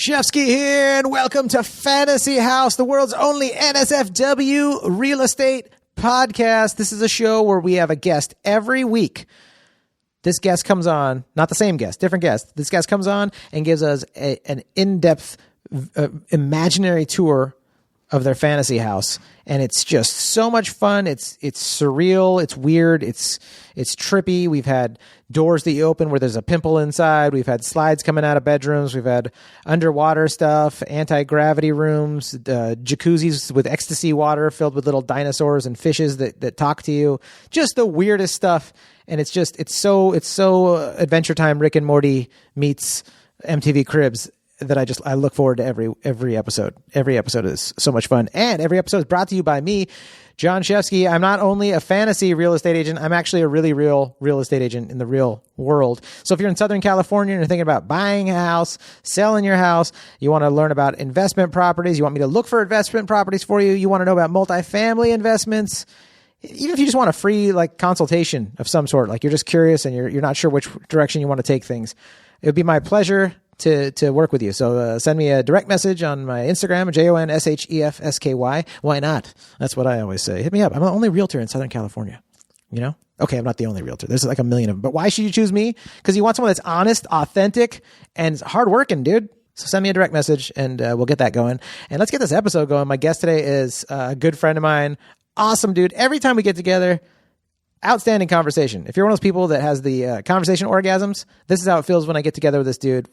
Shefsky here, and welcome to Fantasy House, the world's only NSFW real estate podcast. This is a show where we have a guest every week. This guest comes on, not the same guest, different guest. This guest comes on and gives us an in-depth imaginary tour of their fantasy house, and it's just so much fun. It's surreal, it's weird, it's trippy. We've had doors that you open where there's a pimple inside. We've had slides coming out of bedrooms. We've had underwater stuff, anti-gravity rooms, jacuzzis with ecstasy water filled with little dinosaurs and fishes that talk to you. Just the weirdest stuff, and it's so Adventure Time. Rick and Morty meets MTV Cribs. That I look forward to every episode. Every episode is so much fun. And every episode is brought to you by me, Jon Shefsky. I'm not only a fantasy real estate agent, I'm actually a really real estate agent in the real world. So if you're in Southern California and you're thinking about buying a house, selling your house, you want to learn about investment properties, you want me to look for investment properties for you, you want to know about multifamily investments, even if you just want a free consultation of some sort, like you're just curious and you're not sure which direction you want to take things, it would be my pleasure to work with you. So send me a direct message on my Instagram, JONSHEFSKY. Why not? That's what I always say. Hit me up. I'm the only realtor in Southern California. You know? Okay, I'm not the only realtor. There's like a million of them. But why should you choose me? Because you want someone that's honest, authentic, and hardworking, dude. So send me a direct message and we'll get that going. And let's get this episode going. My guest today is a good friend of mine. Awesome dude. Every time we get together, outstanding conversation. If you're one of those people that has the conversation orgasms, this is how it feels when I get together with this dude.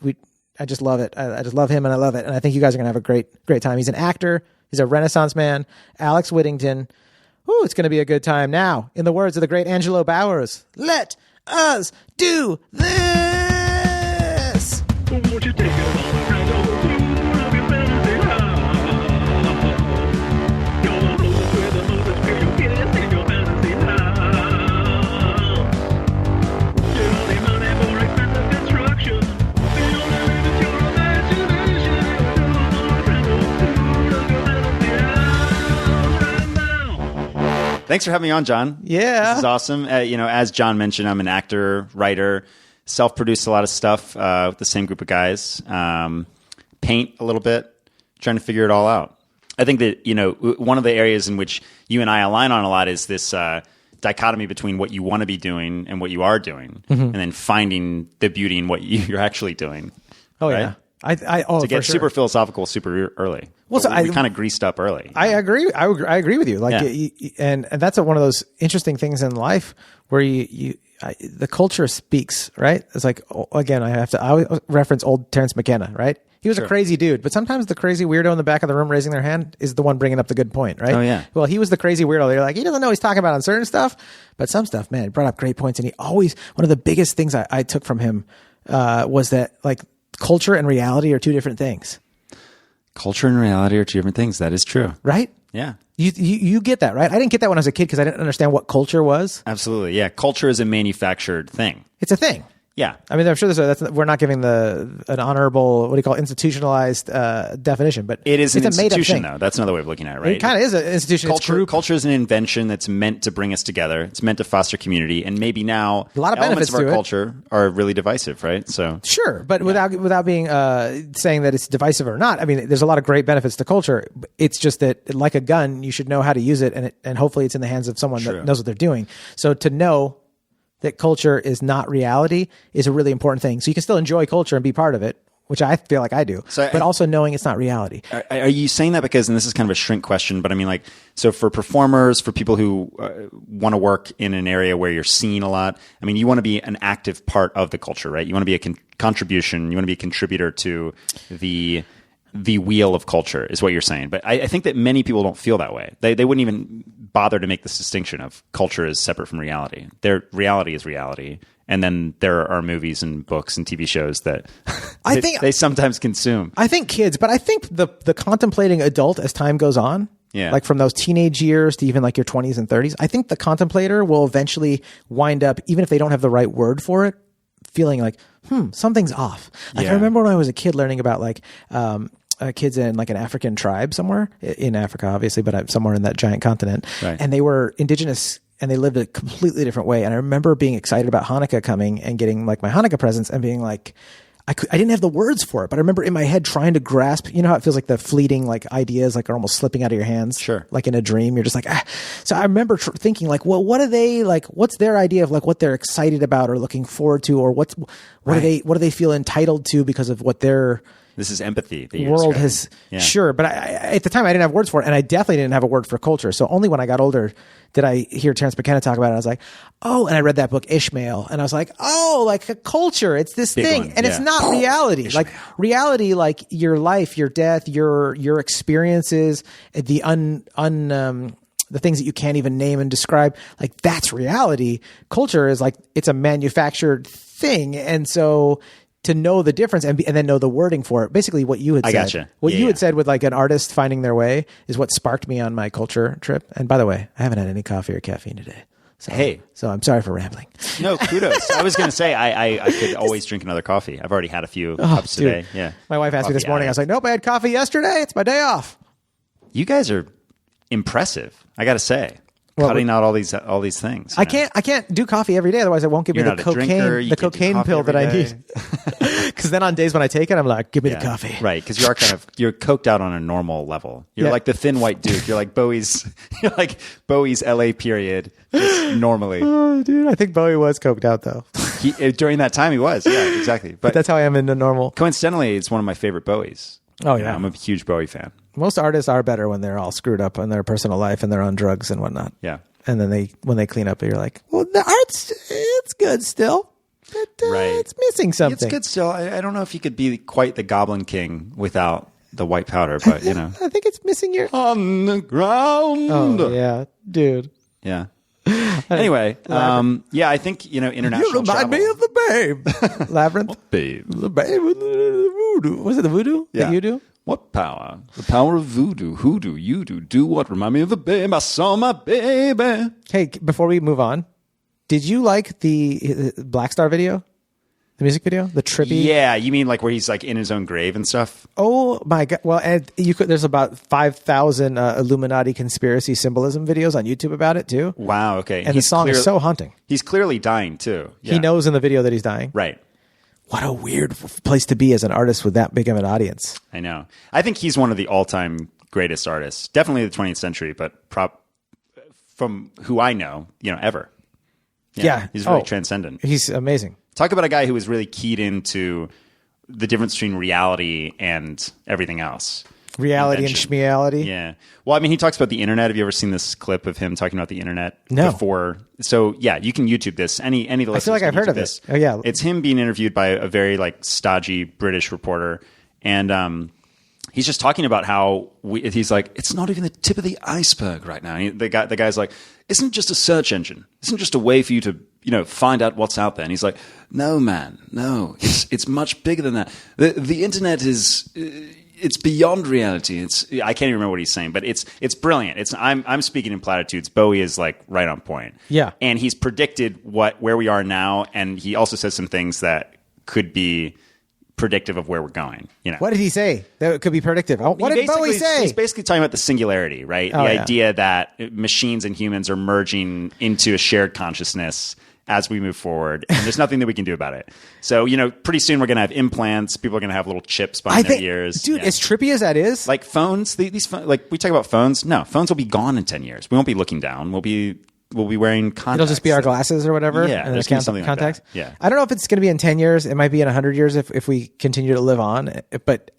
I just love it. I just love him and I love it. And I think you guys are going to have a great time. He's an actor. He's a Renaissance man. Alex Whittington. Ooh, it's going to be a good time. Now, in the words of the great Angelo Bowers, let us do this. Won't you take it all around the world of your fantasy house? You're closest with the most experience in your fantasy house. You don't need money for expensive construction. Thanks for having me on, John. Yeah. This is awesome. As John mentioned, I'm an actor, writer, self-produced a lot of stuff with the same group of guys, paint a little bit, trying to figure it all out. I think that, one of the areas in which you and I align on a lot is this dichotomy between what you want to be doing and what you are doing, and then finding the beauty in what you're actually doing. Oh, right? yeah. To get super philosophical super early. Well, so we kind of greased up early. I agree. I agree with you. And that's one of those interesting things in life where the culture speaks, right? It's like, again, I always reference old Terrence McKenna, right? He was a crazy dude, but sometimes the crazy weirdo in the back of the room raising their hand is the one bringing up the good point, right? Oh, yeah. Well, he was the crazy weirdo. They're like, he doesn't know what he's talking about on certain stuff, but some stuff, man, he brought up great points. And one of the biggest things I took from him was that, culture and reality are two different things. Culture and reality are two different things. That is true. Right? Yeah. You get that, right? I didn't get that when I was a kid because I didn't understand what culture was. Absolutely. Yeah. Culture is a manufactured thing. It's a thing. Yeah. I mean, I'm sure we're not giving an honorable, institutionalized definition, but it is an institution, though. That's another way of looking at it, right? It kind of is an institution. Culture is an invention that's meant to bring us together. It's meant to foster community, and maybe now a lot of elements benefits of our culture are really divisive, right? So sure, but without being saying that it's divisive or not. I mean, there's a lot of great benefits to culture. It's just that, like a gun, you should know how to use it, and hopefully it's in the hands of someone that knows what they're doing. So to know that culture is not reality is a really important thing. So you can still enjoy culture and be part of it, which I feel like I do, but also knowing it's not reality. Are you saying that because, and this is kind of a shrink question, but I mean, so for performers, for people who want to work in an area where you're seen a lot, I mean, you want to be an active part of the culture, right? You want to be a contribution. You want to be a contributor to the wheel of culture is what you're saying. But I think that many people don't feel that way. They wouldn't even bother to make this distinction of culture is separate from reality. Their reality is reality. And then there are movies and books and TV shows that they sometimes consume. I think kids, but I think the contemplating adult as time goes on, like from those teenage years to even like your 20s and 30s, I think the contemplator will eventually wind up, even if they don't have the right word for it, feeling like, something's off. Like I remember when I was a kid learning about kids in like an African tribe somewhere in Africa, obviously, but somewhere in that giant continent. Right. And they were indigenous and they lived a completely different way. And I remember being excited about Hanukkah coming and getting like my Hanukkah presents and being like, I didn't have the words for it, but I remember in my head trying to grasp, you know how it feels like the fleeting like ideas like are almost slipping out of your hands. Sure. Like in a dream, you're just like, ah. So I remember thinking like, well, what are they like, what's their idea of like what they're excited about or looking forward to, or what do they feel entitled to because of what their This is empathy that you're world describing. has, sure. But at the time I didn't have words for it, and I definitely didn't have a word for culture. So only when I got older did I hear Terence McKenna talk about it. I was like, oh, and I read that book Ishmael, and I was like, oh, like a culture, it's this Big thing, one, and it's not reality. Ishmael. Like reality, like your life, your death, your experiences, the the things that you can't even name and describe, like that's reality. Culture is like it's a manufactured thing, and so to know the difference and then know the wording for it. Basically what you had said. Gotcha. What you had said with like an artist finding their way is what sparked me on my culture trip. And by the way, I haven't had any coffee or caffeine today. So I'm sorry for rambling. No, kudos. I was going to say, I could always drink another coffee. I've already had a few cups today. Yeah. My wife asked me this morning. I was like, nope, I had coffee yesterday. It's my day off. You guys are impressive, I got to say. Cutting out all these things. I can't do coffee every day, otherwise it won't give me the cocaine pill that I need. Because then on days when I take it, I'm like, give me the coffee. Right, because you're coked out on a normal level. You're like the thin white dude. You're like Bowie's LA period, just normally. Oh, dude, I think Bowie was coked out though. During that time he was, yeah, exactly. But that's how I am in the normal. Coincidentally, it's one of my favorite Bowies. Oh yeah, I'm a huge Bowie fan. Most artists are better when they're all screwed up in their personal life and they're on drugs and whatnot. Yeah. And then when they clean up, you're like, well, the art's, it's good still. But, it's missing something. It's good still. I don't know if you could be quite the Goblin King without the white powder, but you know. I think it's missing your... On the ground. Oh, yeah. Dude. Yeah. Anyway, I think, international You remind me of the Babe. Labyrinth? What Babe? The Babe with the voodoo. Was it the voodoo that you do? What power? The power of voodoo. Hoodoo, you do what? Remind me of the babe. I saw my baby. Hey, before we move on, did you like the Black Star video? The music video? The tribute? Yeah, you mean like where he's like in his own grave and stuff? Oh my God. Well, and there's about 5,000 Illuminati conspiracy symbolism videos on YouTube about it too. Wow, okay. And the song is so haunting. He's clearly dying too. Yeah. He knows in the video that he's dying. Right. What a weird place to be as an artist with that big of an audience. I know. I think he's one of the all-time greatest artists. Definitely the 20th century, but from who I know, ever. Yeah. He's really transcendent. He's amazing. Talk about a guy who was really keyed into the difference between reality and everything else. Reality and schmeality. Yeah. Well, I mean, he talks about the internet. Have you ever seen this clip of him talking about the internet? No. Before? So yeah, you can YouTube this. Any of the listeners. I feel like I've heard of this. Oh yeah. It's him being interviewed by a very like stodgy British reporter, and he's just talking about how he's like, it's not even the tip of the iceberg right now. The guy's like, isn't just a search engine. Isn't just a way for you to find out what's out there. And he's like, no, man, no, it's much bigger than that. The internet is. It's beyond reality. I can't even remember what he's saying, but it's brilliant. I'm speaking in platitudes. Bowie is like right on point. Yeah. And he's predicted where we are now, and he also says some things that could be predictive of where we're going. What did he say that could be predictive? What did Bowie say? He's basically talking about the singularity, right? The idea that machines and humans are merging into a shared consciousness as we move forward, and there's nothing that we can do about it. So, pretty soon we're going to have implants. People are going to have little chips behind their ears. Dude, as trippy as that is. Like phones, these phones, like we talk about phones. No, phones will be gone in 10 years. We won't be looking down. We'll be wearing contacts. It'll just be our glasses or whatever. Yeah, and there's gonna be something contacts. like that. Yeah. I don't know if it's going to be in 10 years. It might be in 100 years if we continue to live on. But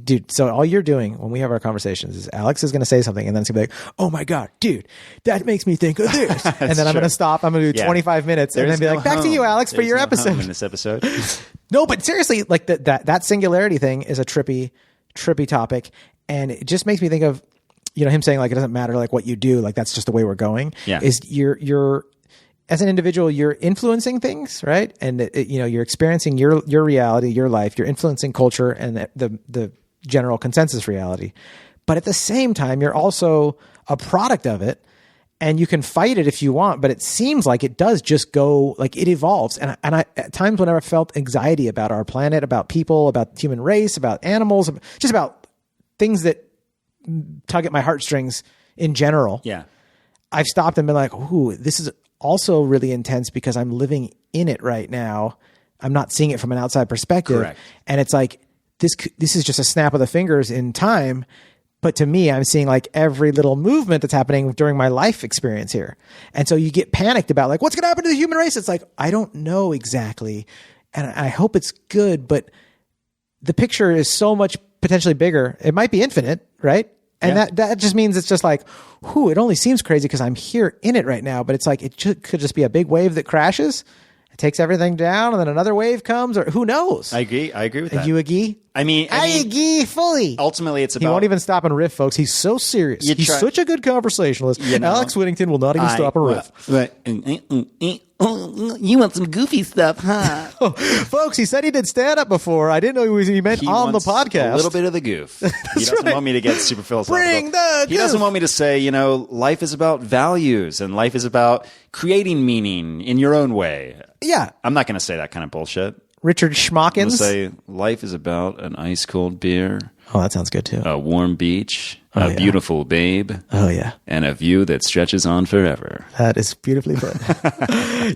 dude, so all you're doing when we have our conversations is Alex is going to say something and then it's going to be like, oh my God, dude, that makes me think of this. And then I'm going to stop. I'm going to do 25 minutes and then be like, back to you, Alex, for your episode. In this episode. No, but seriously, like that singularity thing is a trippy topic. And it just makes me think of, him saying like, it doesn't matter like what you do. Like that's just the way we're going. Yeah. Is you're as an individual, you're influencing things, right? And you're experiencing your reality, your life. You're influencing culture and the general consensus reality. But at the same time, you're also a product of it, and you can fight it if you want. But it seems like it does just go like it evolves. And I at times whenever I felt anxiety about our planet, about people, about the human race, about animals, just about things that tug at my heartstrings in general. Yeah, I've stopped and been like, ooh, this is also really intense because I'm living in it right now. I'm not seeing it from an outside perspective. Correct. And it's like, this is just a snap of the fingers in time. But to me, I'm seeing like every little movement that's happening during my life experience here. And so you get panicked about like, what's going to happen to the human race? It's like, I don't know exactly. And I hope it's good, but the picture is so much potentially bigger. It might be infinite, right? And that just means it's just like, it only seems crazy because I'm here in it right now. But it's like, could just be a big wave that crashes. It takes everything down, and then another wave comes, or who knows? I agree with that. You agree? I mean, agree fully. Ultimately, it's about... He won't even stop and riff, folks. He's so serious. He's such a good conversationalist. Alex Whittington will not even stop and riff. You want some goofy stuff, huh? Folks, he said he did stand-up before. I didn't know he meant on the podcast. A little bit of the goof. He doesn't want me to get super philosophical. Bring the goof. He doesn't want me to say, life is about values and life is about creating meaning in your own way. Yeah. I'm not going to say that kind of bullshit. Richard Schmockins. I'm going to say life is about an ice-cold beer. Oh, that sounds good, too. A warm beach. A beautiful babe. Oh, yeah. And a view that stretches on forever. That is beautifully put.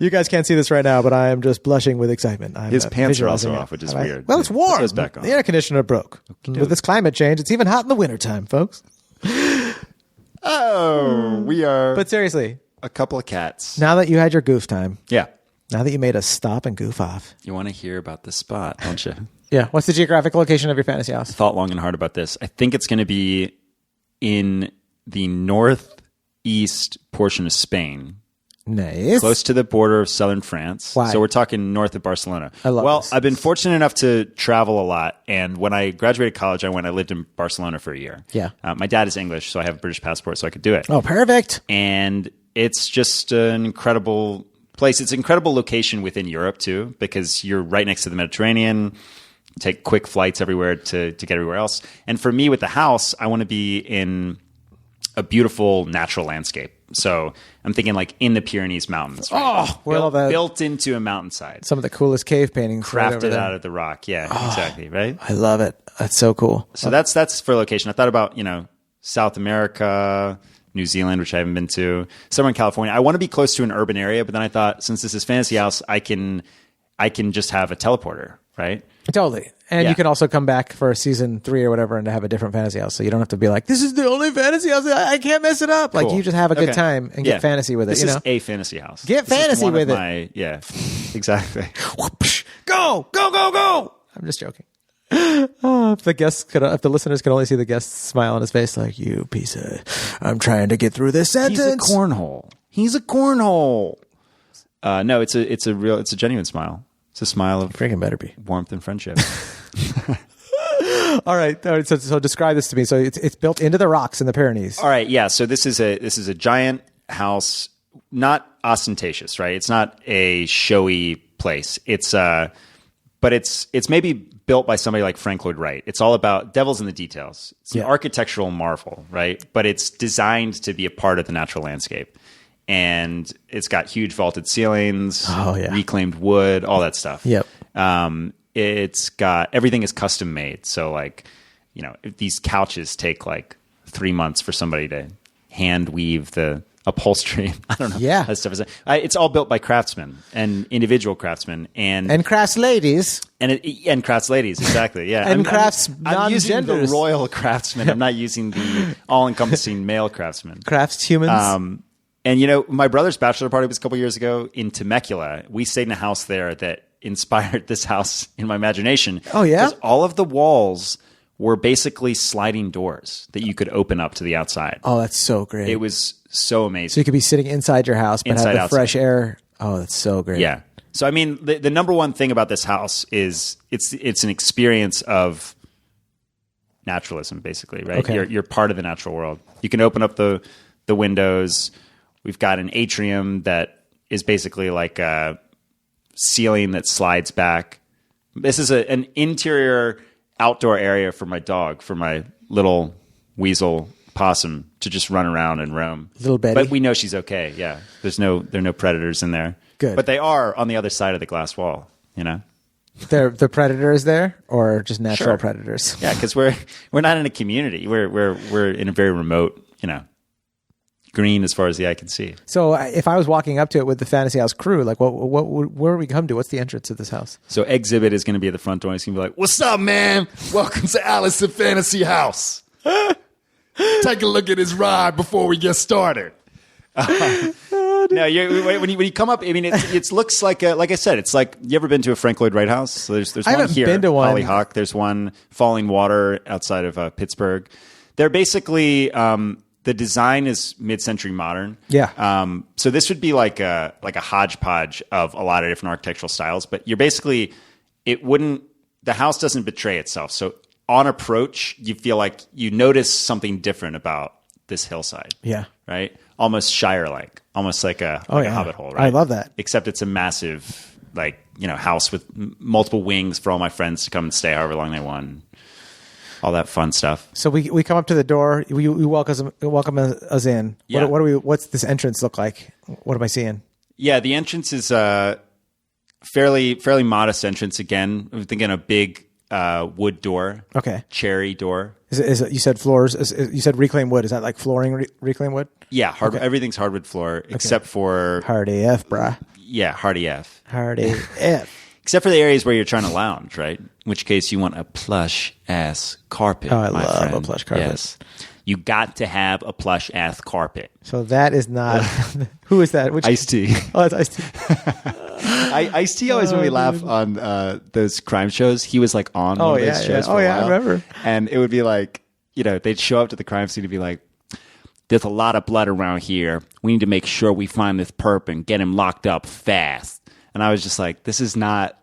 You guys can't see this right now, but I am just blushing with excitement. His pants are also off, which is weird. Well, it's warm. It goes back on. The air conditioner broke. Okay. With this climate change, it's even hot in the wintertime, folks. Oh, we are... But seriously. A couple of cats. Now that you had your goof time. Yeah. Now that you made us stop and goof off. You want to hear about the spot, don't you? Yeah. What's the geographic location of your fantasy house? Thought long and hard about this. I think it's going to be in the northeast portion of Spain. Nice. Close to the border of southern France. Why? So we're talking north of Barcelona. I love this. I've been fortunate enough to travel a lot. And when I graduated college, I lived in Barcelona for a year. Yeah. My dad is English, so I have a British passport, so I could do it. Oh, perfect. And it's just an incredible place. It's an incredible location within Europe, too, because you're right next to the Mediterranean. Take quick flights everywhere to get everywhere else. And for me with the house, I want to be in a beautiful natural landscape. So I'm thinking like in the Pyrenees Mountains. Right? Oh, built into a mountainside. Some of the coolest cave paintings. Crafted out of the rock. Yeah, exactly. Right? I love it. That's so cool. So that's for location. I thought about, South America, New Zealand, which I haven't been to, somewhere in California. I want to be close to an urban area, but then I thought since this is Fantasy House, I can just have a teleporter, right? Totally. And you can also come back for season 3 or whatever and have a different fantasy house. So you don't have to be like, this is the only fantasy house. I can't mess it up. Cool. Like you just have a good time and get fantasy with it. This is a fantasy house. Get fantasy with it. Yeah, exactly. Go, go, go, go. I'm just joking. Oh, if the listeners could only see the guest's smile on his face, like, you piece of, I'm trying to get through this sentence. He's a cornhole. No, it's a genuine smile. It's a smile of freaking better be warmth and friendship. All right. So describe this to me. So it's built into the rocks in the Pyrenees. All right. Yeah. So this is a giant house, not ostentatious, right? It's not a showy place. But it's maybe built by somebody like Frank Lloyd Wright. It's all about devil's in the details. It's an architectural marvel, right? But it's designed to be a part of the natural landscape. And it's got huge vaulted ceilings, reclaimed wood, all that stuff. Yep. It's got everything is custom made. So these couches take like 3 months for somebody to hand weave the upholstery. I don't know. Yeah. That stuff is. It's all built by craftsmen and individual craftsmen and crafts ladies and crafts ladies. Exactly. Yeah. And crafts I'm using the non-genders. royal craftsmen. I'm not using the all-encompassing male craftsmen. Crafts humans. And my brother's bachelor party was a couple years ago in Temecula. We stayed in a house there that inspired this house in my imagination. Oh, yeah? Because all of the walls were basically sliding doors that you could open up to the outside. Oh, that's so great. It was so amazing. So you could be sitting inside your house, but have the fresh air. Oh, that's so great. Yeah. So, I mean, the number one thing about this house is it's an experience of naturalism, basically, right? Okay. You're part of the natural world. You can open up the windows. We've got an atrium that is basically like a ceiling that slides back. This is an interior outdoor area for my dog, for my little weasel possum to just run around and roam. Little Betty. But we know she's okay. Yeah. There are no predators in there. Good. But they are on the other side of the glass wall, The predators there or just natural predators? Yeah, because we're not in a community. We're in a very remote, green as far as the eye can see. So if I was walking up to it with the Fantasy House crew, like where would we come to? What's the entrance of this house? So Exhibit is going to be at the front door. He's going to be like, "What's up, man? Welcome to Alice in Fantasy House. Take a look at his ride before we get started." No, when you come up, I mean, it looks like I said, it's like, you ever been to a Frank Lloyd Wright house? So there's I one haven't here, been to one. Hollyhock. There's one, Falling Water, outside of Pittsburgh. They're basically the design is mid-century modern. Yeah. So this would be like a hodgepodge of a lot of different architectural styles, but you're basically, the house doesn't betray itself. So on approach, you feel like you notice something different about this hillside. Yeah. Right? Almost Shire-like, almost like a hobbit hole, right? I love that. Except it's a massive, house with multiple wings for all my friends to come and stay however long they want. All that fun stuff. So we come up to the door. We welcome us in. Yeah. What's this entrance look like? What am I seeing? Yeah, the entrance is a fairly modest entrance. Again, I'm thinking a big wood door. Okay. Cherry door. Is it, you said floors? You said reclaimed wood. Is that like flooring reclaimed wood? Yeah, everything's hardwood floor except for hard AF, brah. Yeah, hard AF. Hard AF. Except for the areas where you're trying to lounge, right? In which case you want a plush ass carpet. Oh, I my love friend. a plush carpet. Yes. You got to have a plush ass carpet. So that is not who is that? Ice-T. Oh, that's Ice-T. Ice-T always when we laugh on those crime shows, he was like on one of those shows for a while. I remember. And it would be like, they'd show up to the crime scene and be like, "There's a lot of blood around here. We need to make sure we find this perp and get him locked up fast." And I was just like, this is not,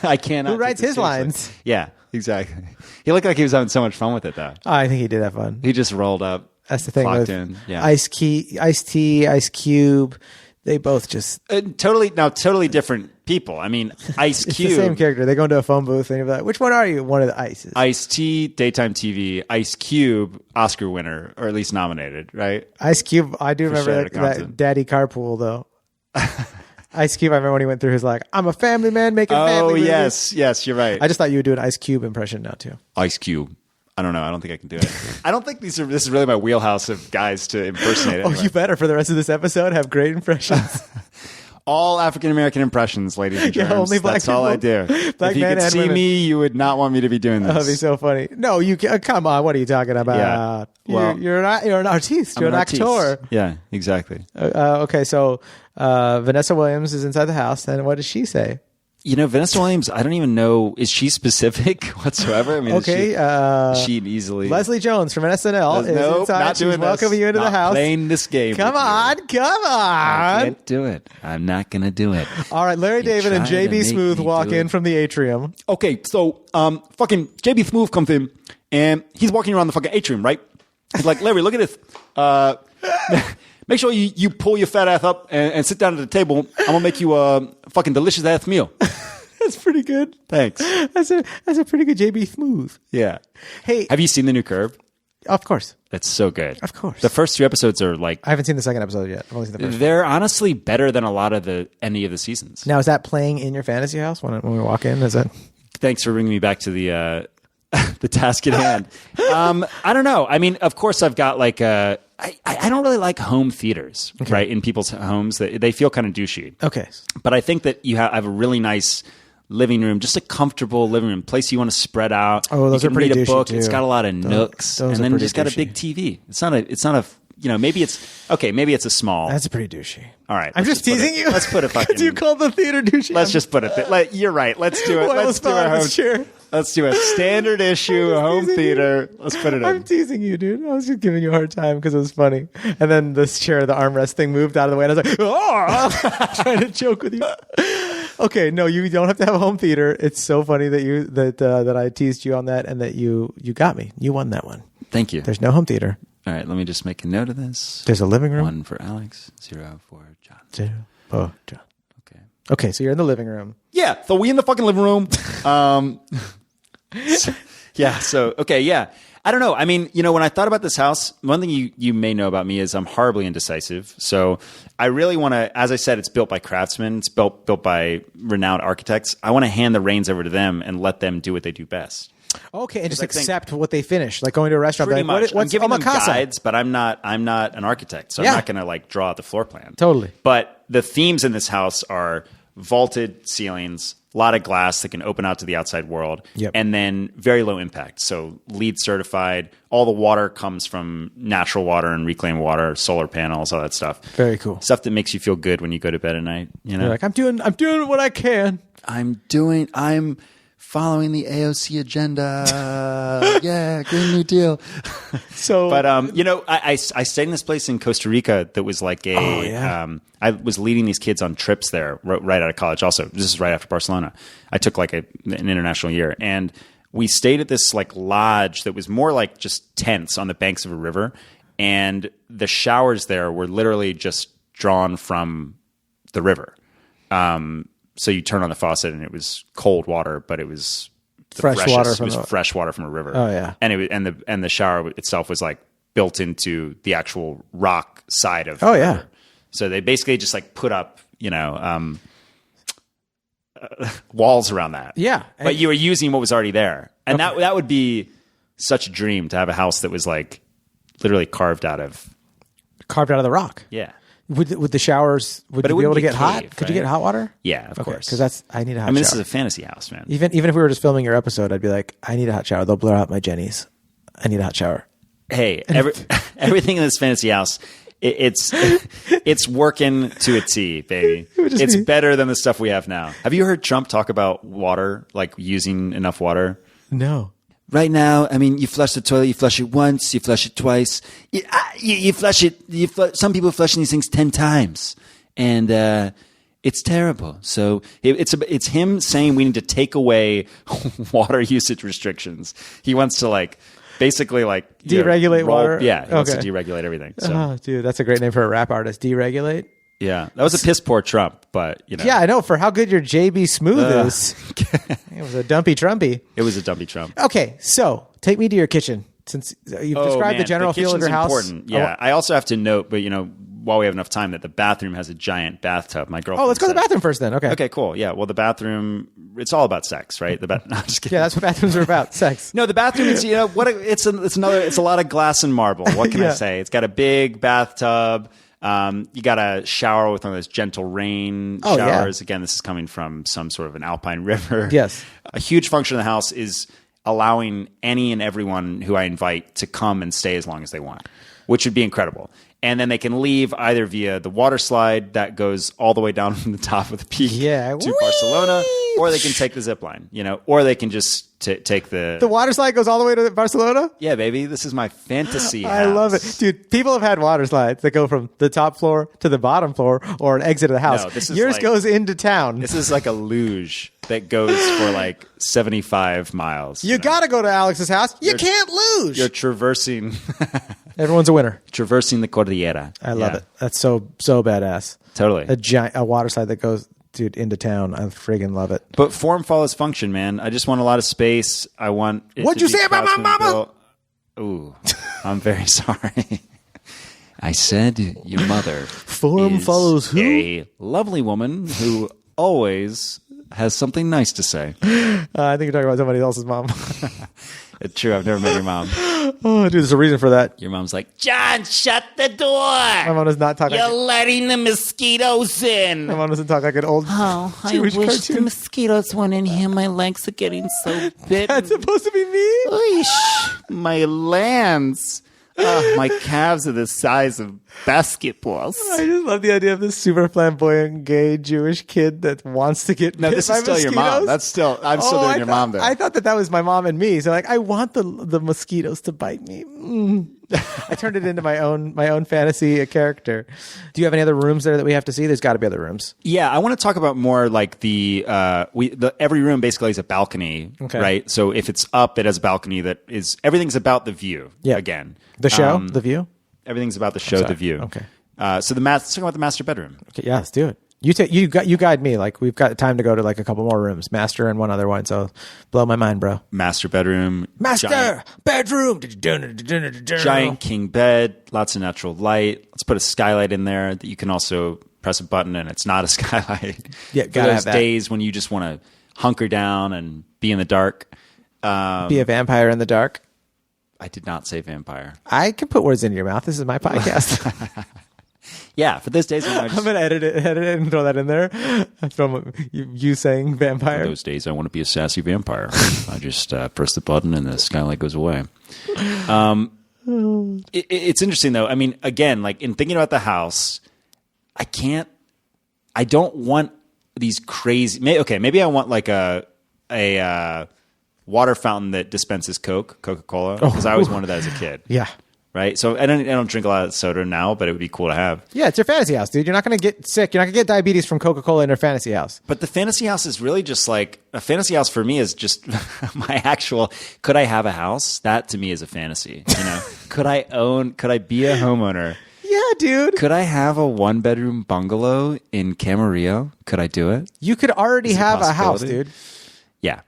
I cannot. Who writes his lines? Yeah, exactly. He looked like he was having so much fun with it, though. Oh, I think he did have fun. He just rolled up. That's the thing with Yeah. Ice-T, Ice Cube. They both just totally different people. I mean, Ice Cube. It's the same character. They go into a phone booth and you're like, "Which one are you?" One of the Ices. Ice-T, daytime TV. Ice Cube, Oscar winner, or at least nominated, right? Ice Cube. I do remember that Daddy Carpool though. Ice Cube. I remember when he went through his like, "I'm a family man making family movies." yes, you're right. I just thought you would do an Ice Cube impression now too. Ice Cube. I don't know. I don't think I can do it. I don't think this is really my wheelhouse of guys to impersonate. Anyway. Oh, you better for the rest of this episode have great impressions. All African American impressions, ladies and gentlemen. Only black That's people. all I do. Black if you men could and see women. me, you would not want me to be doing this. That'd be so funny. No, you come on. What are you talking about? Yeah. Well, you're an artiste. You're an actor. Yeah, exactly. Okay, so Vanessa Williams is inside the house, and what does she say? Vanessa Williams, I don't even know. Is she specific whatsoever? I mean, okay. is she easily. Leslie Jones from SNL is inside. Not doing She's welcoming you into the house. Playing this game. Come on. I can't do it. I'm not going to do it. All right. Larry David and JB Smooth walk in from the atrium. Okay. So, fucking JB Smooth comes in and he's walking around the fucking atrium, right? He's like, "Larry, look at this. Make sure you pull your fat ass up and sit down at the table. I'm going to make you a fucking delicious ass meal." That's pretty good. Thanks. That's a pretty good JB Smooth. Yeah. Hey. Have you seen the new Curb? Of course. That's so good. Of course. The first 2 episodes are like... I haven't seen the second episode yet. I've only seen the first. They're honestly better than a lot of any of the seasons. Now, is that playing in your fantasy house when we walk in? Is that... Thanks for bringing me back to the the task at hand. I don't know. I mean, of course, I've got like I don't really like home theaters, right? In people's homes, they feel kind of douchey. Okay. But I think that I have a really nice living room, just a comfortable living room, place you want to spread out. Oh, those you are can pretty read a douchey book. too. It's got a lot of nooks, and then just got a big TV. It's not a maybe it's okay. Maybe it's a small. That's pretty douchey. All right, I'm just teasing you. Let's put a fucking. You called the theater douchey. Let's just put it. You're right. Let's do it. Let's do our home. Chair. Let's do a standard issue home theater. Let's put it in. I'm teasing you, dude. I was just giving you a hard time because it was funny. And then this chair, the armrest thing moved out of the way, and I was like, "Oh!" trying to joke with you. Okay, no, you don't have to have a home theater. It's so funny that I teased you on that, and that you got me. You won that one. Thank you. There's no home theater. All right, let me just make a note of this. There's a living room. 1 for Alex, 0 for John. 0 for John. Okay. Okay, so you're in the living room. Yeah, so we in the fucking living room. Yeah. I don't know. I mean, when I thought about this house, one thing you may know about me is I'm horribly indecisive. So I really want to, as I said, it's built by craftsmen. It's built by renowned architects. I want to hand the reins over to them and let them do what they do best. Okay, and just I think- accept what they finish, like going to a restaurant. Pretty Like, much. what's I'm giving them omakase? guides, but I'm not an architect, so Yeah. I'm not going to like draw out the floor plan. Totally. But the themes in this house are vaulted ceilings, a lot of glass that can open out to the outside world, Yep. and then very low impact. So LEED certified. All the water comes from natural water and reclaimed water, solar panels, all that stuff. Very cool. Stuff that makes you feel good when you go to bed at night. You know, You're like, I'm doing what I can. I'm following the AOC agenda. Yeah, Green New Deal. So, But I stayed in this place in Costa Rica that was like I was leading these kids on trips there right out of college. Also, this is right after Barcelona. I took like an international year, and we stayed at this like lodge that was more like just tents on the banks of a river, and the showers there were literally just drawn from the river. So you turn on the faucet and it was cold water, but it was Fresh water from fresh water from a river. Oh, yeah. And it was, and the shower itself was like built into the actual rock side of Oh, the yeah. river. So they basically just like put up, walls around that. Yeah. But you were using what was already there. And that would be such a dream to have a house that was like literally carved out of the rock. yeah. Would the showers? Would But you it be able wouldn't to be get a hot? cave, Could you right? get hot water? Yeah, of course. Because I need a hot shower. This is a fantasy house, man. Even if we were just filming your episode, I'd be like, I need a hot shower. They'll blur out my Jennies. I need a hot shower. Hey, everything in this fantasy house, it's working to a T, baby. It's better than the stuff we have now. Have you heard Trump talk about water, like using enough water? No. Right now, I mean, you flush the toilet, you flush it once, you flush it twice. You flush it. Some people flushing these things 10 times, and it's terrible. So it's him saying we need to take away water usage restrictions. He wants to basically deregulate water. Yeah, he wants to Okay. deregulate everything. So Oh, dude, that's a great name for a rap artist. Deregulate. yeah, that was a piss poor Trump, but Yeah, I know. For how good your JB Smooth is, it was a dumpy Trumpy. it was a dumpy Trump. Okay, so take me to your kitchen since you've described the general feel of your house. Important. Yeah, I also have to note, but while we have enough time, that the bathroom has a giant bathtub. My girlfriend. Oh, let's go to the said- bathroom first then. Okay. Okay, cool. Yeah, well, the bathroom, it's all about sex, right? No, I'm just kidding. Yeah, that's what bathrooms are about. Sex. No, the bathroom is it's a lot of glass and marble. What can I Yeah. say? It's got a big bathtub. You got a shower with one of those gentle rain Oh, yeah. showers. Again, this is coming from some sort of an alpine river. Yes. A huge function of the house is allowing any and everyone who I invite to come and stay as long as they want, which would be incredible. And then they can leave either via the water slide that goes all the way down from the top of the peak Yeah. to Whee! Barcelona, or they can take the zip line, or they can just take The water slide goes all the way to Barcelona? yeah, baby, this is my fantasy I love it. house. Dude, people have had water slides that go from the top floor to the bottom floor or an exit of the house. No, this is Yours like- goes into town. This is like a luge that goes for 75 miles. You got to go to Alex's house. You You're- can't lose. You're traversing Everyone's a winner. the Cordillera. I love it. That's so badass. Totally. A water slide that goes, dude, into town. I friggin' love it. But form follows function, man. I just want a lot of space. I want it What'd to you be say about my craftsman mama? built. Ooh, I'm very sorry. I said your mother Form is follows who? a lovely woman who always has something nice to say. I think you're talking about somebody else's mom. It's true. I've never met your mom. Oh, dude, there's a reason for that. Your mom's like, John, shut the door. My mom does not talk You're like letting the mosquitoes in. my mom doesn't talk like an old Oh, I Jewish wish the cartoon. mosquitoes went in here. My legs are getting so bitten. That's supposed to be me. Eesh, my lambs. My calves are the size of basketballs. I just love the idea of this super flamboyant gay Jewish kid that wants to get no, bit this by is still your mom. mosquitoes. I'm still doing your mom there. I thought that was my mom and me. So I want the mosquitoes to bite me. I turned it into my own fantasy character. Do you have any other rooms there that we have to see? There's got to be other rooms. Yeah, I want to talk about more like the every room basically is a balcony, Okay. right? So if it's up, it has a balcony that is everything's about the view. Yeah. Again, The show, the view. everything's about the show, Sorry. the view. Okay. So let's talk about the master bedroom. Okay, yeah, let's do it. You guide me. We've got time to go to a couple more rooms, master and one other one. So blow my mind, bro. Master bedroom, Master bedroom. giant king bed, lots of natural light. Let's put a skylight in there that you can also press a button and it's not a skylight. Yeah, For gotta those have that. days when you just want to hunker down and be in the dark. Be a vampire in the dark. I did not say vampire. I can put words into your mouth. This is my podcast. Yeah, for those days when I I'm gonna edit it and throw that in there. From you saying vampire. those days I want to be a sassy vampire. I just press the button and the skylight goes away. It's interesting though. I mean, again, like in thinking about the house, I don't want these crazy. Maybe I want like a water fountain that dispenses Coca-Cola, because I always wanted that as a kid. Yeah. Right. So I don't drink a lot of soda now, but it would be cool to have. Yeah, it's your fantasy house, dude. You're not going to get sick. You're not going to get diabetes from Coca-Cola in your fantasy house. But the fantasy house is really just like a fantasy house for me is just my actual. Could I have a house? That to me is a fantasy. You know, could I be a homeowner? Yeah, dude. Could I have a 1-bedroom bungalow in Camarillo? Could I do it? You could already have a house, dude. Yeah.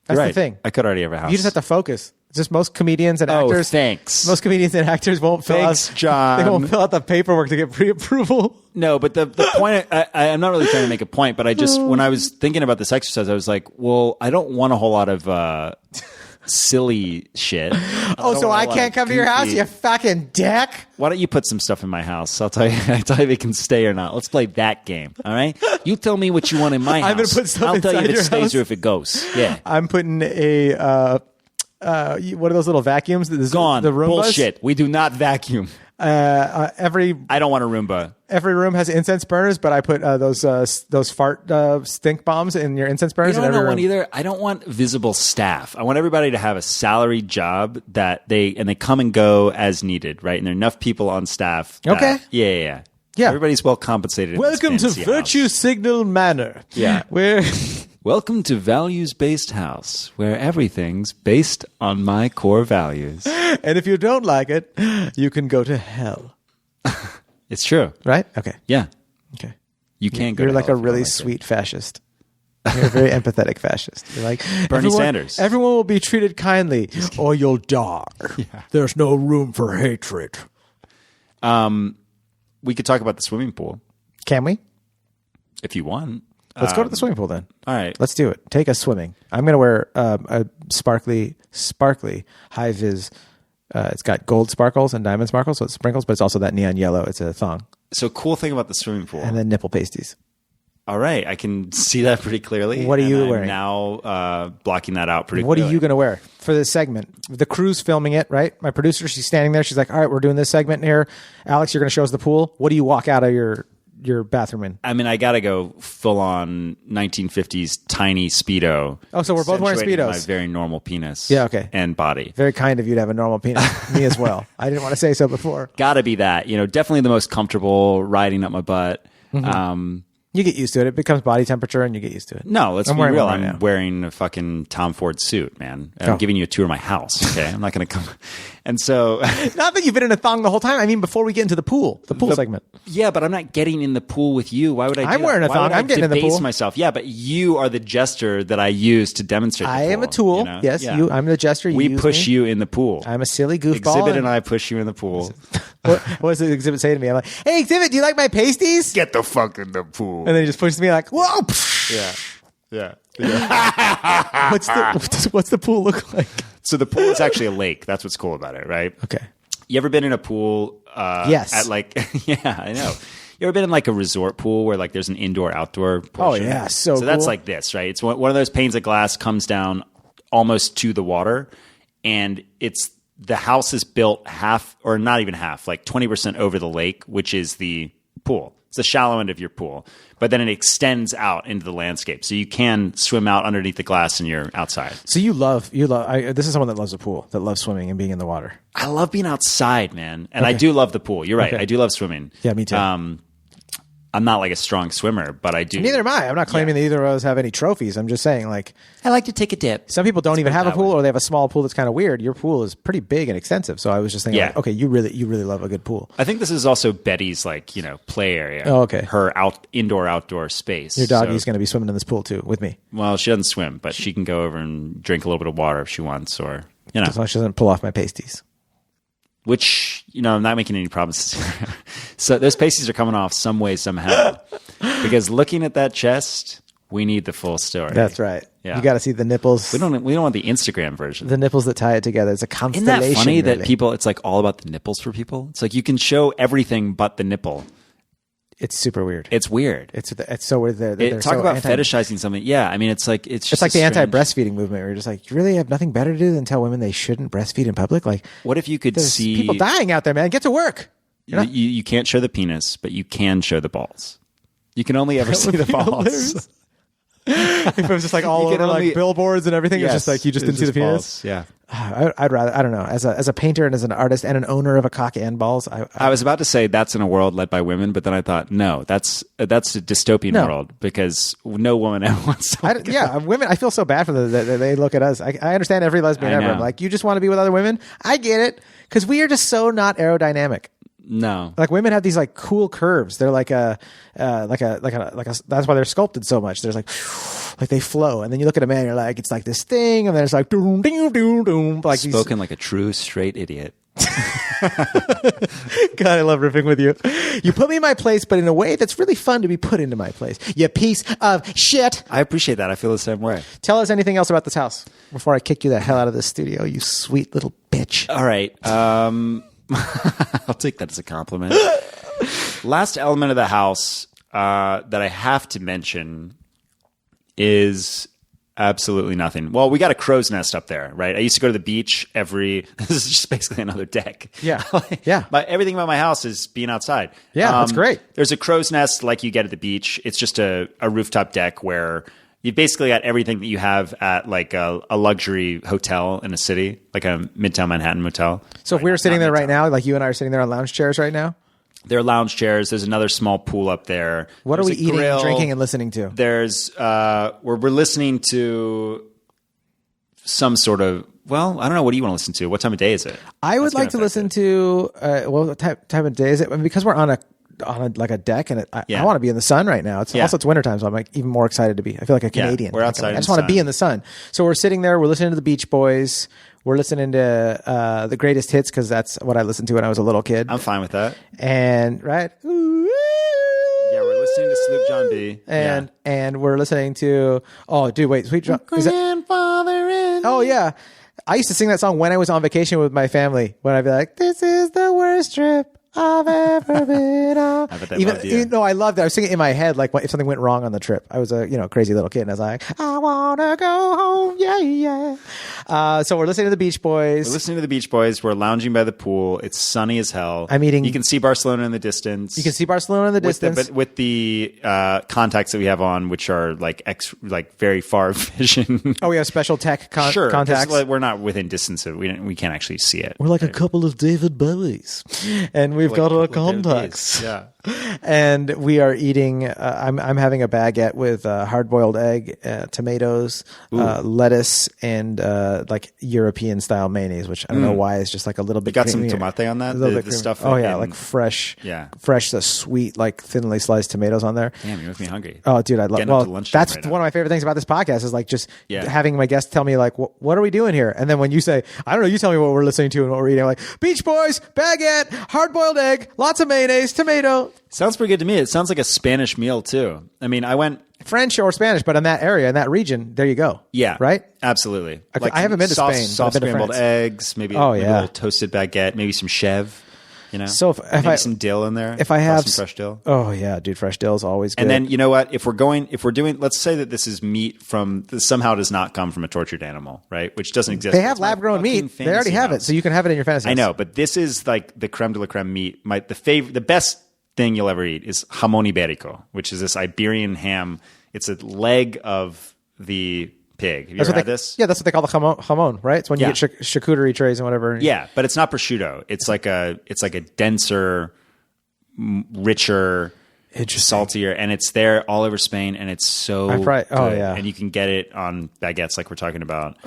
That's Right. the thing. I could already have a house. You just have to focus. It's just most comedians and actors. Thanks. Most comedians and actors won't fill Thanks, out. John. They won't fill out the paperwork to get pre-approval. No, but the point, I'm not really trying to make a point, but when I was thinking about this exercise, I was like, well, I don't want a whole lot of silly shit. So I can't come to your house, you fucking dick. Why don't you put some stuff in my house? I'll tell you if it can stay or not. Let's play that game, all right? You tell me what you want in my house. I'm gonna put stuff I'll tell you if inside it your stays house. or if it goes. Yeah. I'm putting a what are those little vacuums? Gone. The Roombas? Bullshit. We do not vacuum. Every I don't want a Roomba. room has incense burners, but I put those fart stink bombs in your incense burners. You know in what I every don't want room. either? I don't want visible staff. I want everybody to have a salaried job that they come and go as needed, right? And there are enough people on staff. Okay. Yeah. Yeah. Everybody's well compensated. Welcome to Virtue Signal Manor. Yeah. Where Welcome to Values-Based House, where everything's based on my core values. and if you don't like it, you can go to hell. It's true. Right? Okay. Yeah. Okay. You can't go You're to like hell a if you don't really like it. sweet fascist. You're a very empathetic fascist. You're like Bernie Sanders. Everyone will be treated kindly, or you'll die. There's no room for hatred. We could talk about the swimming pool Can we? if you want. Let's go to the swimming pool then. All right. Let's do it. Take us swimming. I'm going to wear a sparkly high vis. It's got gold sparkles and diamond sparkles, so it sprinkles, but it's also that neon yellow. It's a thong. So cool thing about the swimming pool. And then nipple pasties. All right. I can see that pretty clearly. What are you I'm wearing? now blocking that out pretty What clearly. are you going to wear for this segment? The crew's filming it, right? My producer, she's standing there. She's like, all right, we're doing this segment here. Alex, you're going to show us the pool. What do you walk out of your bathroom in? I mean, I got to go full on 1950s tiny Speedo. Oh, so we're both wearing accentuating Speedos. My very normal penis. Yeah, okay. And body. Very kind of you to have a normal penis. Me as well. I didn't want to say so before. Got to be that. Definitely the most comfortable riding up my butt. You get used to it. It becomes body temperature and you get used to it. No, let's I'm be wearing real. one right I'm now. wearing a fucking Tom Ford suit, man. I'm Oh. giving you a tour of my house, okay? I'm not going to come. And so, Not that you've been in a thong the whole time. I mean, before we get into the pool segment. yeah, but I'm not getting in the pool with you. Why would I do I'm that? wearing a Why thong. would I I'm getting in the debase pool. myself. Yeah, but you are the jester that I use to demonstrate the I am pool, a tool. you know? Yes, Yeah. I'm the jester. You We use push me. you in the pool. I'm a silly goofball. Exhibit and I push you in the pool. What does the exhibit say to me? I'm like, hey, exhibit, do you like my pasties? Get the fuck in the pool. And then he just pushes me like, whoa. Yeah. What's the pool look like? So the pool is actually a lake. That's what's cool about it, right? Okay. You ever been in a pool? Yes. At like, yeah, I know. You ever been in like a resort pool where like there's an indoor-outdoor portion? Oh, yeah. So that's cool. like this, right? It's one of those panes of glass comes down almost to the water, and the house is built half, or not even half, like 20% over the lake, which is the pool. It's the shallow end of your pool, but then it extends out into the landscape, so you can swim out underneath the glass and you're outside. So you love, this is someone that loves a pool, that loves swimming and being in the water. I love being outside, man, and I do love the pool. You're right, Okay. I do love swimming. Yeah, me too. I'm not like a strong swimmer, but I do. Neither am I. I'm not claiming that either of us have any trophies. I'm just saying, like, I like to take a dip. some people don't even have a that pool, way. or they have a small pool that's kind of weird. Your pool is pretty big and extensive. So I was just thinking, Yeah. like, okay, you really love a good pool. I think this is also Betty's play area. Oh, okay. Her indoor-outdoor space. Your doggy's So- going to be swimming in this pool too with me, Well, she doesn't swim, but she can go over and drink a little bit of water if she wants, or as long as she doesn't pull off my pasties. which I'm not making any promises. So those pasties are coming off some way, somehow, because looking at that chest, we need the full story. That's right. Yeah. You got to see the nipples. We don't want the Instagram version. The nipples that tie it together. It's a constellation. Isn't that funny really. that people? It's like all about the nipples for people. It's like you can show everything but the nipple. It's super weird. It's weird. It's so weird. Talk about fetishizing something. Yeah, I mean, it's like it's just like the strange... anti-breastfeeding movement. Where you're just like, you really have nothing better to do than tell women they shouldn't breastfeed in public. Like, what if you could there's see people dying out there, man? Get to work. You can't show the penis, but you can show the balls. You can only ever see the balls. If it was just like all over like billboards and everything, it's just like you just didn't see the penis. Balls. Yeah, I'd rather. I don't know. As a painter and as an artist and an owner of a cock and balls, I was about to say that's in a world led by women, but then I thought no, that's a dystopian world because no woman ever wants to. Women. I feel so bad for them that they look at us. I understand every lesbian ever. I'm like, you just want to be with other women. I get it because we are just so not aerodynamic. No, like women have these like cool curves. They're like a that's why they're sculpted so much. There's like they flow, and then you look at a man, you're like, it's like this thing, and then it's like doom doom doom doom. Like spoken like a true straight idiot. God, I love riffing with you. You put me in my place, but in a way that's really fun to be put into my place. You piece of shit. I appreciate that. I feel the same way. Tell us anything else about this house before I kick you the hell out of this studio, you sweet little bitch. All right. I'll take that as a compliment. Last element of the house that I have to mention is absolutely nothing. Well, we got a crow's nest up there, right? I used to go to the beach this is just basically another deck. Yeah. Yeah. But everything about my house is being outside. Yeah, that's great. There's a crow's nest like you get at the beach. It's just a rooftop deck where you've basically got everything that you have at like a luxury hotel in a city, like a Midtown Manhattan motel. So if we were sitting there right now, like you and I are sitting there on lounge chairs right now? There are lounge chairs. There's another small pool up there. What are we eating, drinking, and listening to? There's we're listening to some sort of, well, I don't know. What do you want to listen to? What time of day is it? I would like to listen to, what time of day is it? I mean, because we're on a like a deck, and I want to be in the sun right now. It's also it's wintertime, so I'm like even more excited to be. I feel like a Canadian. We're outside. I just want to be in the sun. So we're sitting there. We're listening to the Beach Boys. We're listening to the greatest hits because that's what I listened to when I was a little kid. I'm fine with that. And right. Yeah, we're listening to Sloop John B. And we're listening to Sweet John. Grandfather and oh yeah. I used to sing that song when I was on vacation with my family. When I'd be like, "This is the worst trip I've ever been on." I bet that loved you. I loved it. I was singing it in my head, like if something went wrong on the trip. I was a crazy little kid, and I was like, "I wanna go home, yeah, yeah." So we're listening to the Beach Boys. We're listening to the Beach Boys. We're lounging by the pool. It's sunny as hell. I'm eating. You can see Barcelona in the distance. You can see Barcelona in the distance, but with the contacts that we have on, which are like very far vision. Oh, we have special tech contacts. We're not within distance of we can't actually see it. We're like a couple of David Bowies, and we've got our contacts. Yeah. And we are eating. I'm having a baguette with hard-boiled egg, tomatoes, lettuce, and like European style mayonnaise, which I don't know why it's just like a little bit. You got creamy. some tomate on that. The stuff. Oh yeah, like fresh. Yeah. Fresh, the sweet, like thinly sliced tomatoes on there. Damn, you make me hungry. Oh, dude, I love. Well, that's right one of my favorite things about this podcast is like just Yeah. having my guests tell me like, what are we doing here? And then when you say, I don't know, you tell me what we're listening to and what we're eating. I'm like, Beach Boys, baguette, hard-boiled egg, lots of mayonnaise, tomato. Sounds pretty good to me. It sounds like a Spanish meal too. I mean, I went French or Spanish, but in that area, in that region, there you go. Yeah. Right? Absolutely. I haven't been to Spain. Soft I've been to scrambled France. eggs, maybe Oh, a yeah. little toasted baguette, maybe some chev. You know, So if maybe some dill in there. if I have some fresh dill. Oh yeah, dude, fresh dill is always good. And then you know what? If we're doing, let's say that this is meat from somehow does not come from a tortured animal, right? Which doesn't exist. they have It's my lab grown fucking meat. They already fantasy have it, house. so you can have it in your fantasy. I house. know, but this is like the creme de la creme meat. The best thing you'll ever eat is jamón ibérico, which is this Iberian ham. It's a leg of the pig. Have you ever had this? Yeah, that's what they call the jamon, right? It's when you Yeah. get charcuterie trays and whatever. Yeah, but it's not prosciutto. It's like a denser, richer, saltier, and it's there all over Spain, and it's so good. Oh, yeah. And you can get it on baguettes like we're talking about,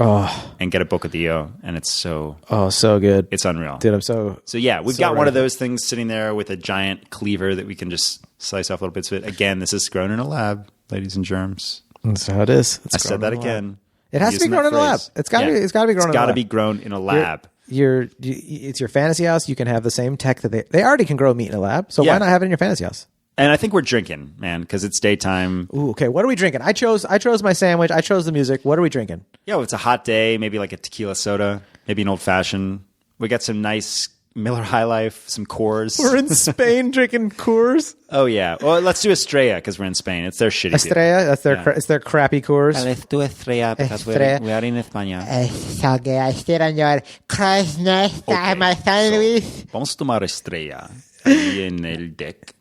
and get a bocadillo, and it's so good. it's unreal. Dude, I'm so yeah, we've so got one ready of those things sitting there with a giant cleaver that we can just slice off little bits of it. Again, this is grown in a lab, ladies and germs. That's how it is. I said that again. It has to be Using grown that in a lab. phrase. It's got to be. It's got to be grown. It's got to be grown in a lab. It's your fantasy house. You can have the same tech that they already can grow meat in a lab. So Yeah. why not have it in your fantasy house? And I think we're drinking, man, because it's daytime. Ooh, okay. What are we drinking? I chose my sandwich. I chose the music. What are we drinking? Yeah, it's a hot day. Maybe like a tequila soda. Maybe an old fashioned. We got some nice Miller High Life, some Coors. We're in Spain drinking Coors. Oh yeah. Well, let's do Estrella because we're in Spain. It's their shitty beer. Estrella. That's their. It's their crappy Coors. Let's do Estrella because we are in España. So que I sit on your croissant, my sandwich. Vamos a tomar Estrella ahí en el deck,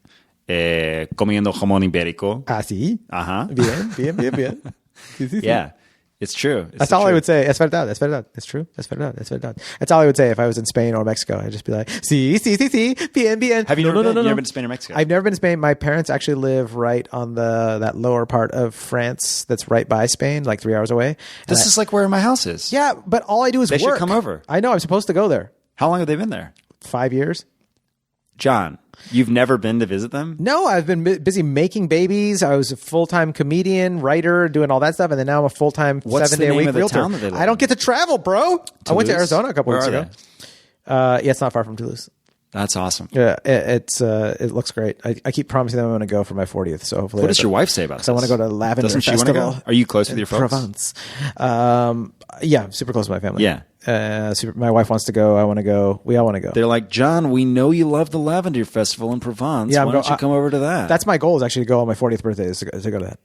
comiendo jamón ibérico. Ah, sí. Ajá. Bien. Sí, sí, sí. Yeah. It's true. That's all I would say. Es verdad. It's true. Es verdad. That's all I would say if I was in Spain or Mexico. I'd just be like, sí, bien. Have you never been to Spain or Mexico? I've never been to Spain. My parents actually live right on that lower part of France that's right by Spain, like 3 hours away. This is like where my house is. Yeah, but all I do is They work. should come over. I know. I'm supposed to go there. How long have they been there? 5 years. John, you've never been to visit them? No, I've been busy making babies. I was a full-time comedian, writer, doing all that stuff, and then now I'm a full-time 7-day-a-week of the realtor. town that they live I don't get to travel, bro. I went to Arizona a couple Where weeks are ago. Yeah, it's not far from Toulouse. That's awesome. Yeah, it looks great. I keep promising them I'm going to go for my 40th. So hopefully, What does your wife say about this? I want to go to Lavender Doesn't she Festival. want to go? Are you close with your folks? Provence. Yeah, super close to my family. Yeah. My wife wants to go. I want to go. We all want to go. They're like, John, we know you love the Lavender Festival in Provence. Yeah, Why don't you come over to that? That's my goal, is actually to go on my 40th birthday, is to go to that.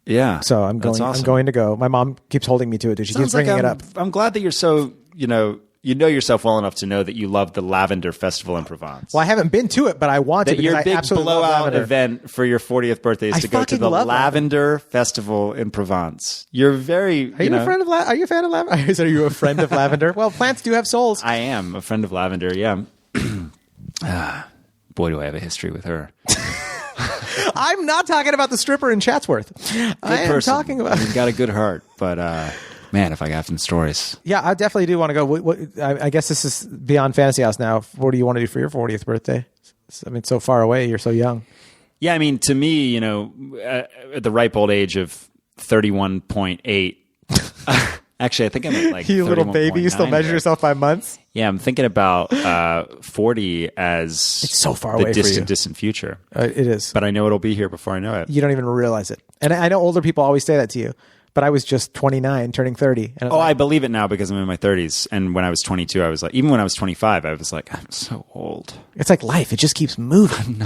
yeah. So I'm going. That's awesome. I'm going to go. My mom keeps holding me to it. She keeps Sounds like bringing it up. I'm glad that you're so, you know yourself well enough to know that you love the Lavender Festival in Provence. Well, I haven't been to it, but I want to, that because your I big absolutely love blowout lavender. event for your 40th birthday is I to go to fucking the love Lavender Festival in Provence. You're very. Are you a friend of Are you a fan of lavender? Are you a friend of lavender? Well, plants do have souls. I am a friend of Lavender. Yeah. Boy, do I have a history with her. I'm not talking about the stripper in Chatsworth. I am talking about. You've got a good heart, but man, if I got some stories. Yeah, I definitely do want to go. I guess this is beyond Fantasy House now. What do you want to do for your 40th birthday? I mean, so far away. You're so young. Yeah, I mean, to me, at the ripe old age of 31.8. Actually, I think I'm at like You little baby, you still measure yourself by months? Yeah, I'm thinking about 40 as It's so far the away for you. distant future. It is. But I know it'll be here before I know it. You don't even realize it. And I know older people always say that to you. But I was just 29, turning 30. And I believe it now because I'm in my 30s. And when I was 22, I was like, even when I was 25, I was like, I'm so old. It's like life. It just keeps moving.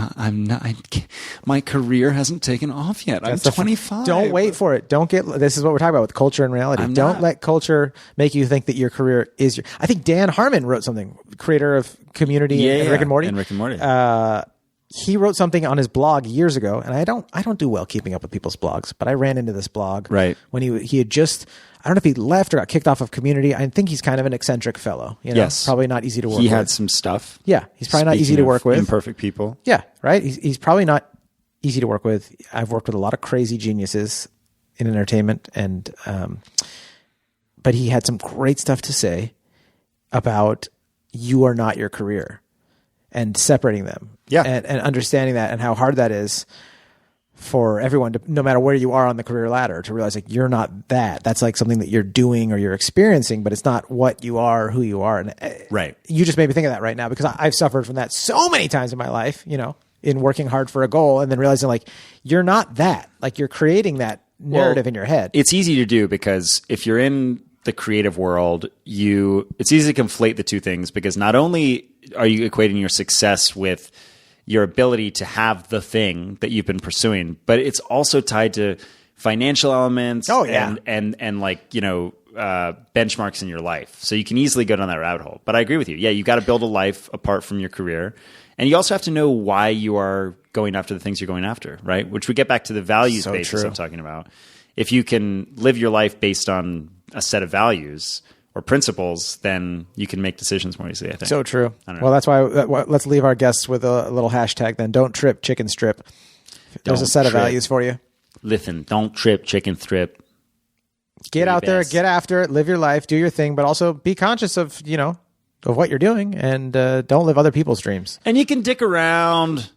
My career hasn't taken off yet. I'm 25. Don't wait for it. This is what we're talking about with culture and reality. Don't let culture make you think that your career is I think Dan Harmon wrote something, creator of Community and Rick and Morty. And Rick and Morty. He wrote something on his blog years ago, and I don't do well keeping up with people's blogs, but I ran into this blog when he had just, I don't know if he left or got kicked off of Community. I think he's kind of an eccentric fellow. Yes. Probably not easy to work with. He had some stuff. Yeah. He's probably not easy to work with. Imperfect people. Yeah. Right. He's probably not easy to work with. I've worked with a lot of crazy geniuses in entertainment, and but he had some great stuff to say about you are not your career and separating them. Yeah. And understanding that and how hard that is for everyone to, no matter where you are on the career ladder, to realize like you're not that. That's like something that you're doing or you're experiencing, but it's not what you are, or who you are. And right. You just made me think of that right now, because I've suffered from that so many times in my life, in working hard for a goal and then realizing like you're not that. Like you're creating that narrative in your head. It's easy to do because if you're in the creative world, it's easy to conflate the two things, because not only are you equating your success with your ability to have the thing that you've been pursuing, but it's also tied to financial elements and like, benchmarks in your life. So you can easily go down that rabbit hole. But I agree with you. Yeah, you got to build a life apart from your career. And you also have to know why you are going after the things you're going after, right? Which we get back to the values basis I'm talking about. If you can live your life based on a set of values or principles, then you can make decisions more easily, I think. So true. Well, that's why let's leave our guests with a little hashtag then. Don't trip, chicken strip. There's a set of values for you. Listen, don't trip, chicken strip. Get out there, get after it, live your life, do your thing, but also be conscious of, of what you're doing, and don't live other people's dreams. And you can dick around.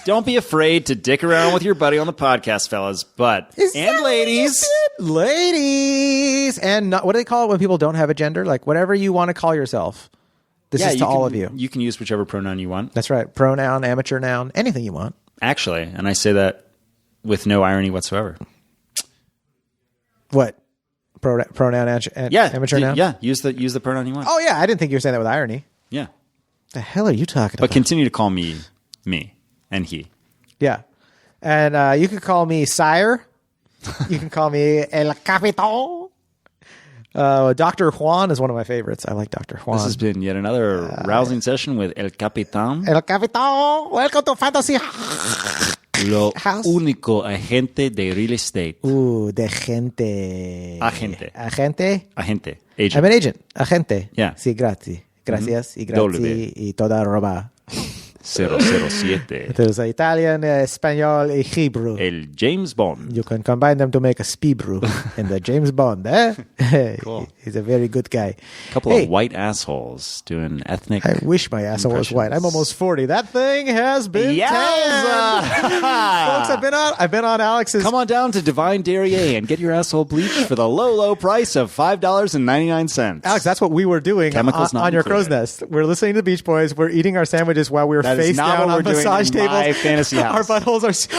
Don't be afraid to dick around with your buddy on the podcast, fellas. And ladies. Ladies. And what do they call it when people don't have a gender? Like whatever you want to call yourself. This is to all of you. You can use whichever pronoun you want. That's right. Pronoun, amateur noun, anything you want. Actually, and I say that with no irony whatsoever. What? Pronoun amateur noun? Yeah, use the pronoun you want. Oh, yeah. I didn't think you were saying that with irony. Yeah. The hell are you talking about? But continue to call me and he. Yeah. And you can call me Sire. You can call me El Capitan. Dr. Juan is one of my favorites. I like Dr. Juan. This has been yet another rousing session with El Capitan. El Capitan. Welcome to Fantasy Lo House. único agente de real estate. De gente. Agente. Agente. Agente. Agent. I'm an agent. Agente. Yeah. Sí, grazie. Gracias y W. grazie y toda roba. 007. There's Italian, Espanol y Hebrew. El James Bond. You can combine them to make a Speebrew in the James Bond, eh? Cool. He's a very good guy. A couple of white assholes doing ethnic. I wish my asshole was white. I'm almost 40. That thing has been tanned. Folks, I've been on Alex's. Come on down to Divine Derriere and get your asshole bleached for the low price of $5.99. Alex, that's what we were doing Chemicals not on your included. crow's nest. We're listening to the Beach Boys. We're eating our sandwiches while we were That is face not down what on we're doing massage in tables. my fantasy house.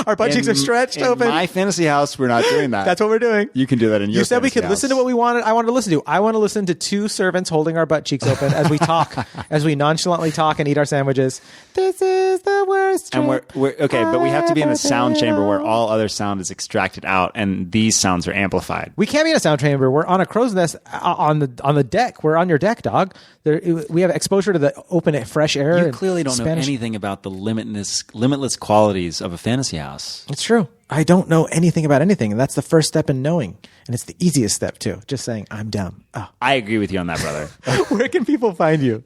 Our butt cheeks are stretched in open. my fantasy house, we're not doing that. That's what we're doing. You can do that in your You said we fantasy could listen house. to what we wanted. I wanted to listen to. I want to listen to two servants holding our butt cheeks open as we talk, as we nonchalantly talk and eat our sandwiches. This is the worst. And we're okay, but we have to be in a sound chamber where all. all other sound is extracted out, and these sounds are amplified. We can't be in a sound chamber. We're on a crow's nest on the deck. We're on your deck, dog. We have exposure to the open, fresh air. You and clearly don't know Spanish. anything about the limitless qualities of a fantasy house. It's true. I don't know anything about anything, and that's the first step in knowing, and it's the easiest step too. Just saying, I'm dumb. Oh. I agree with you on that, brother. Where can people find you?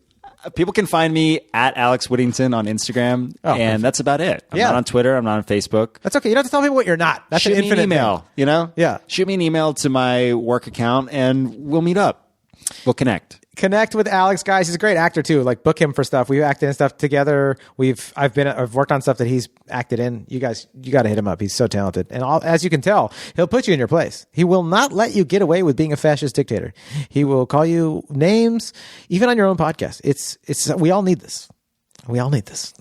People can find me at Alex Whittington on Instagram, and that's about it. I'm not on Twitter. I'm not on Facebook. That's okay. You don't have to tell people what you're not. That's Shoot an me an infinite email, thing. you know? Yeah. Shoot me an email to my work account, and we'll meet up. We'll connect. Connect with Alex, guys. He's a great actor too. Like, book him for stuff. We've acted in stuff together. I've worked on stuff that he's acted in. You guys, you got to hit him up. He's so talented, and as you can tell, he'll put you in your place. He will not let you get away with being a fascist dictator. He will call you names, even on your own podcast. It's. We all need this. We all need this.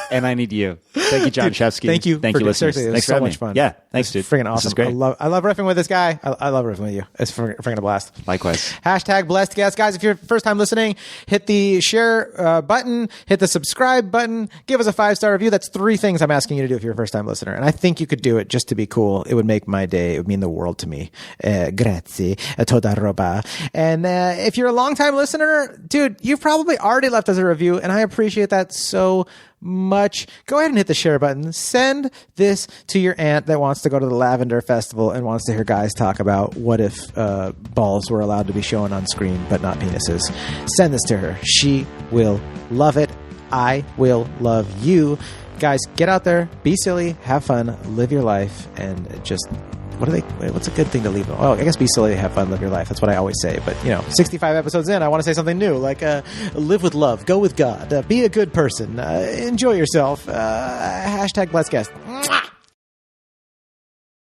And I need you. Thank you, Jon Shefsky. Thank you. Thank you, listeners. Seriously, it was Thanks for so having much me. fun. Yeah, thanks, dude. Freaking awesome. This is great. I love riffing with this guy. I love riffing with you. It's freaking a blast. Likewise. Hashtag blessed guest. Guys, if you're first time listening, hit the share button, hit the subscribe button, give us a 5-star review. That's 3 things I'm asking you to do if you're a first time listener. And I think you could do it just to be cool. It would make my day. It would mean the world to me. Grazie. Toda roba. And if you're a long time listener, dude, you've probably already left us a review, and I appreciate that so much. Go ahead and hit the share button. Send this to your aunt that wants to go to the Lavender Festival and wants to hear guys talk about what if balls were allowed to be shown on screen but not penises. Send this to her. She will love it. I will love you. Guys, get out there, be silly, have fun, live your life, and just what's a good thing to leave? Oh, I guess be silly, have fun, live your life. That's what I always say. But, 65 episodes in, I want to say something new, like live with love, go with God, be a good person, enjoy yourself, hashtag blessed guest.